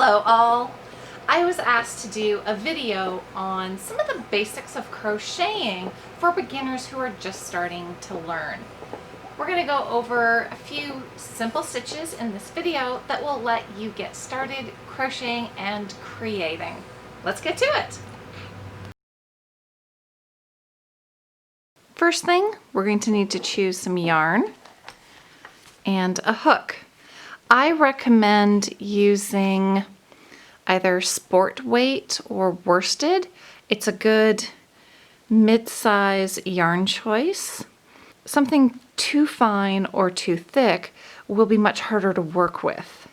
Hello all! I was asked to do a video on some of the basics of crocheting for beginners who are just starting to learn. We're going to go over a few simple stitches in this video that will let you get started crocheting and creating. Let's get to it! First thing, we're going to need to choose some yarn and a hook. I recommend using either sport weight or worsted. It's a good mid-size yarn choice. Something too fine or too thick will be much harder to work with.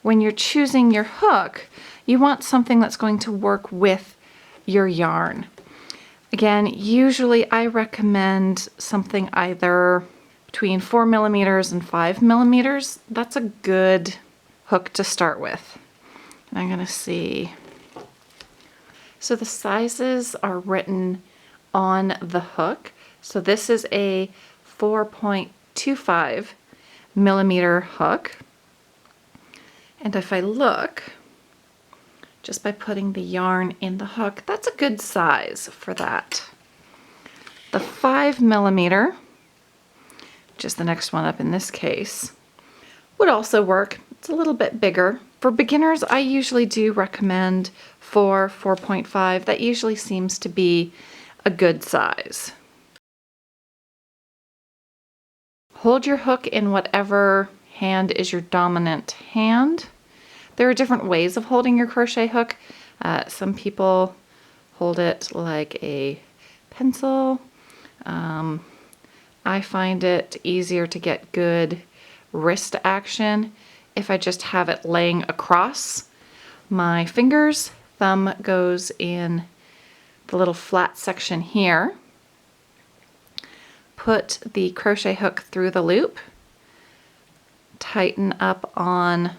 When you're choosing your hook, you want something that's going to work with your yarn. Again, usually I recommend something either between 4mm and 5mm. That's a good hook to start with. And I'm going to see. So the sizes are written on the hook. So this is a 4.25mm hook. And if I look, just by putting the yarn in the hook, that's a good size for that. The 5mm, which is the next one up in this case, would also work. It's a little bit bigger. For beginners, I usually do recommend 4.5. That usually seems to be a good size. Hold your hook in whatever hand is your dominant hand. There are different ways of holding your crochet hook. Some people hold it like a pencil. I find it easier to get good wrist action if I just have it laying across my fingers. Thumb goes in the little flat section here. Put the crochet hook through the loop. Tighten up on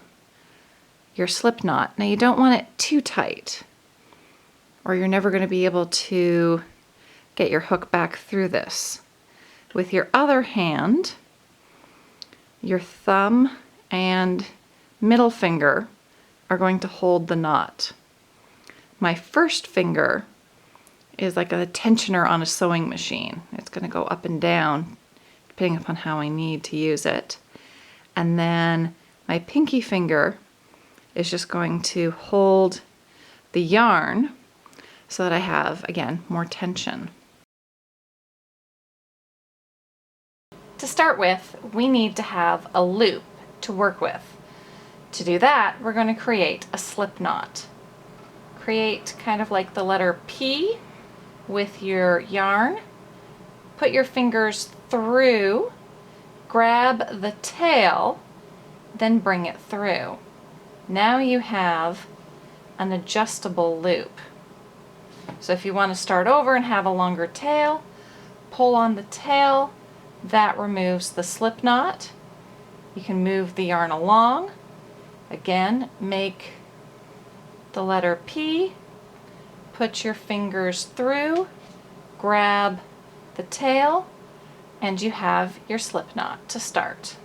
your slip knot. Now you don't want it too tight, or you're never going to be able to get your hook back through this. With your other hand, your thumb and middle finger are going to hold the knot. My first finger is like a tensioner on a sewing machine. It's going to go up and down depending upon how I need to use it. And then my pinky finger is just going to hold the yarn so that I have, again, more tension. To start with, we need to have a loop to work with. To do that, we're going to create a slip knot. Create kind of like the letter P with your yarn. Put your fingers through, grab the tail, then bring it through. Now you have an adjustable loop. So if you want to start over and have a longer tail, pull on the tail. That removes the slip knot. You can move the yarn along. Again, make the letter P, put your fingers through, grab the tail, and you have your slip knot to start.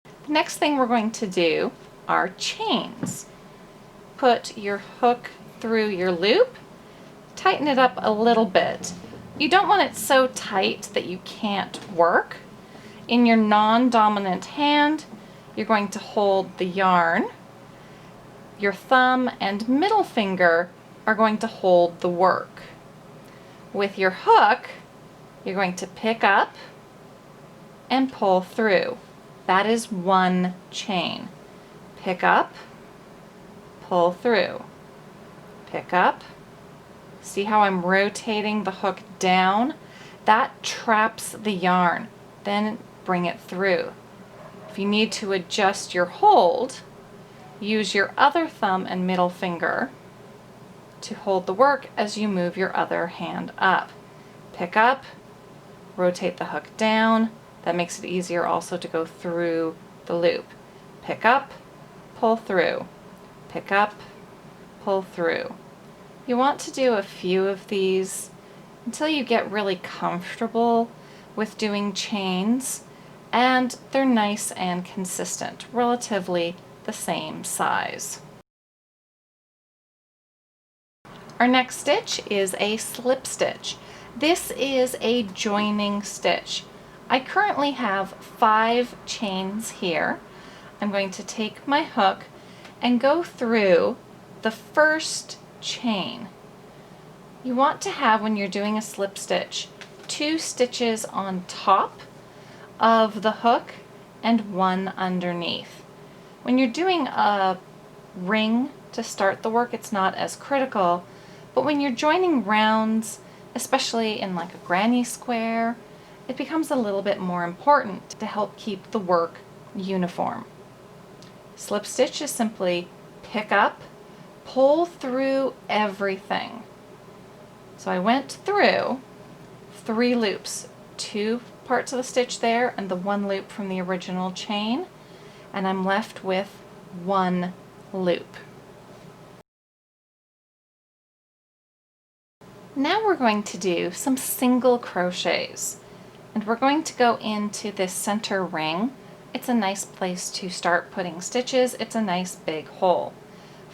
The next thing we're going to do are chains. Put your hook through your loop, tighten it up a little bit. You don't want it so tight that you can't work. In your non-dominant hand, you're going to hold the yarn. Your thumb and middle finger are going to hold the work. With your hook, you're going to pick up and pull through. That is one chain. Pick up, pull through. Pick up. See how I'm rotating the hook down? That traps the yarn. Then bring it through. If you need to adjust your hold, use your other thumb and middle finger to hold the work as you move your other hand up. Pick up, rotate the hook down. That makes it easier also to go through the loop. Pick up, pull through. Pick up, pull through. You want to do a few of these until you get really comfortable with doing chains. and they're nice and consistent, relatively the same size. Our next stitch is a slip stitch. This is a joining stitch. I currently have 5 chains here. I'm going to take my hook and go through the first chain. You want to have, when you're doing a slip stitch, 2 stitches on top of the hook and 1 underneath. When you're doing a ring to start the work, it's not as critical, but when you're joining rounds, especially in like a granny square, it becomes a little bit more important to help keep the work uniform. Slip stitch is simply pick up, pull through everything. So I went through 3 loops, 2 parts of the stitch there and the 1 loop from the original chain, and I'm left with 1 loop. Now we're going to do some single crochets, and we're going to go into this center ring. It's a nice place to start putting stitches. It's a nice big hole.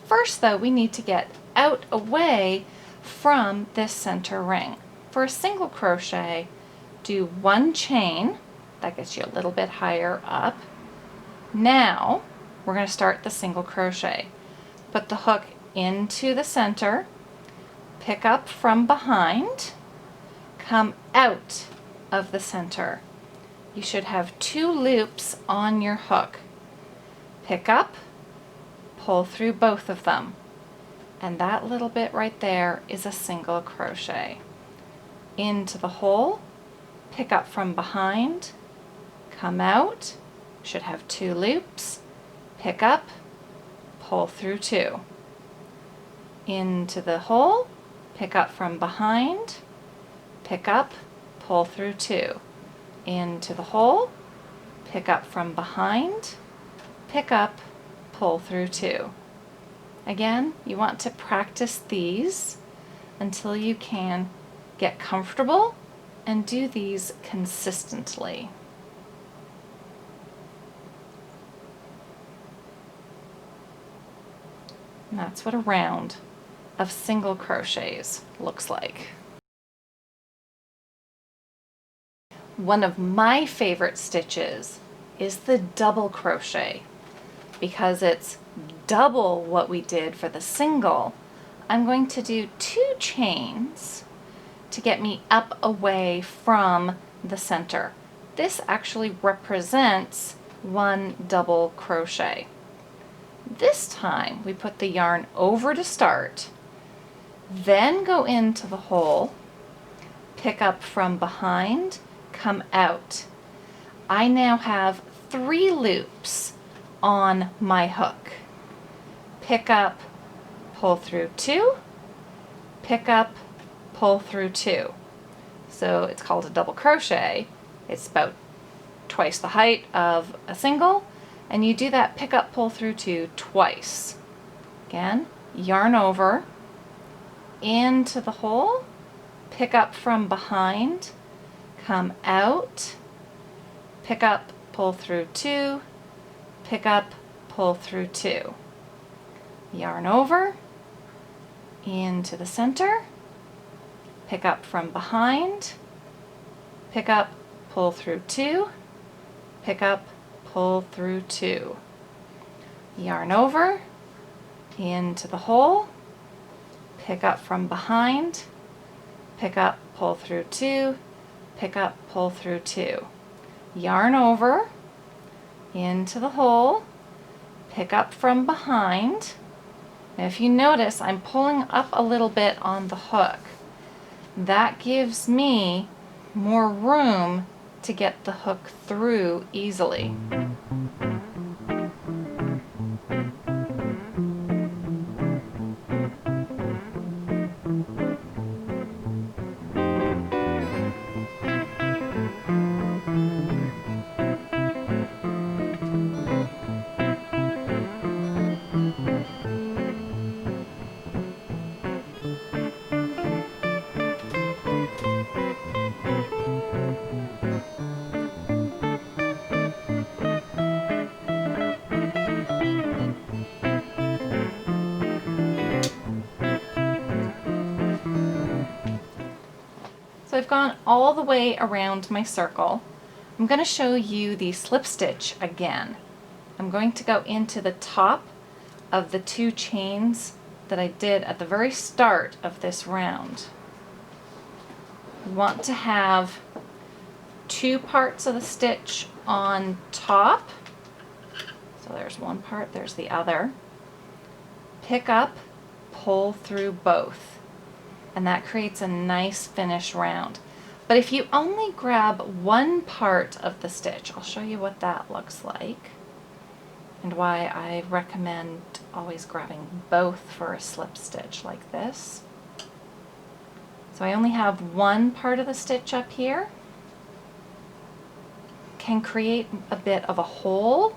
First though, we need to get out away from this center ring. For a single crochet, do 1 chain, that gets you a little bit higher up. Now we're going to start the single crochet. Put the hook into the center, pick up from behind, come out of the center. You should have 2 loops on your hook. Pick up, pull through both of them, and that little bit right there is a single crochet. Into the hole, pick up from behind, come out, should have 2 loops, pick up, pull through 2. Into the hole, pick up from behind, pick up, pull through 2. Into the hole, pick up from behind, pick up, pull through 2. Again, you want to practice these until you can get comfortable and do these consistently. And that's what a round of single crochets looks like. One of my favorite stitches is the double crochet. Because it's double what we did for the single, I'm going to do 2 chains to get me up away from the center. This actually represents 1 double crochet. This time we put the yarn over to start, then go into the hole, pick up from behind, come out. I now have 3 loops on my hook. Pick up, pull through 2, pick up, pull through 2. So it's called a double crochet. It's about twice the height of a single, and you do that pick up, pull through 2 twice. Again, yarn over, into the hole, pick up from behind, come out, pick up, pull through 2, pick up, pull through 2. Yarn over, into the center, pick up from behind, pick up, pull through 2, pick up, pull through 2. Yarn over, into the hole, pick up from behind, pick up, pull through 2, pick up, pull through 2. Yarn over, into the hole, pick up from behind. Now if you notice, I'm pulling up a little bit on the hook. That gives me more room to get the hook through easily. So I've gone all the way around my circle. I'm going to show you the slip stitch again. I'm going to go into the top of the 2 chains that I did at the very start of this round. You want to have 2 parts of the stitch on top. So there's one part, there's the other. Pick up, pull through both, and that creates a nice finish round. But if you only grab one part of the stitch, I'll show you what that looks like and why I recommend always grabbing both for a slip stitch like this. So I only have one part of the stitch up here. Can create a bit of a hole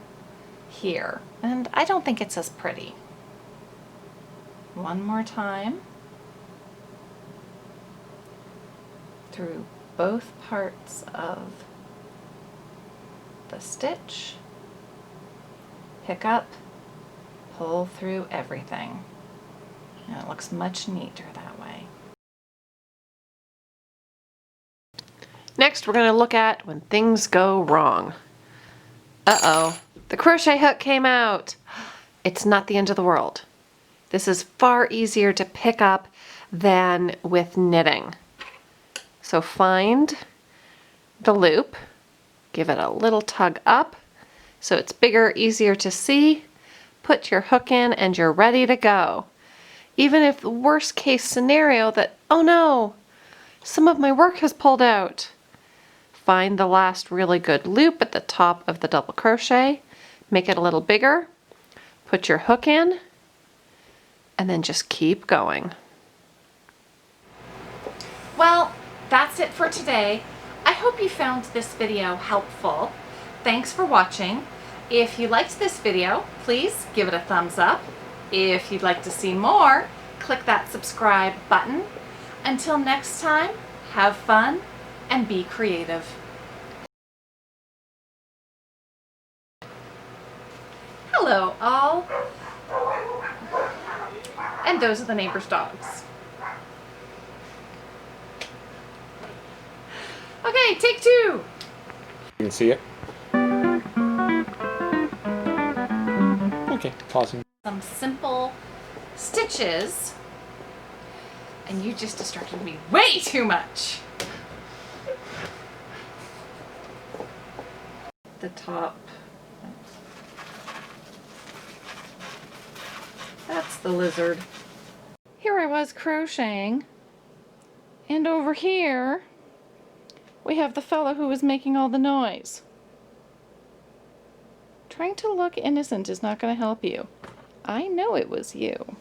here, and I don't think it's as pretty. One more time through both parts of the stitch, pick up, pull through everything, and it looks much neater that way. Next, we're going to look at when things go wrong. Uh-oh, the crochet hook came out. It's not the end of the world. This is far easier to pick up than with knitting. So find the loop, give it a little tug up so it's bigger, easier to see, put your hook in, and you're ready to go. Even if the worst case scenario that, oh no, some of my work has pulled out. Find the last really good loop at the top of the double crochet, make it a little bigger, put your hook in, and then just keep going. Well, that's it for today. I hope you found this video helpful. Thanks for watching. If you liked this video, please give it a thumbs up. If you'd like to see more, click that subscribe button. Until next time, have fun and be creative. Hello all. And those are the neighbor's dogs. Okay, take 2. You can see it. Okay, pausing. Some simple stitches, and you just distracted me way too much. The top. That's the lizard. Here I was crocheting, and over here we have the fellow who was making all the noise. Trying to look innocent is not going to help you. I know it was you.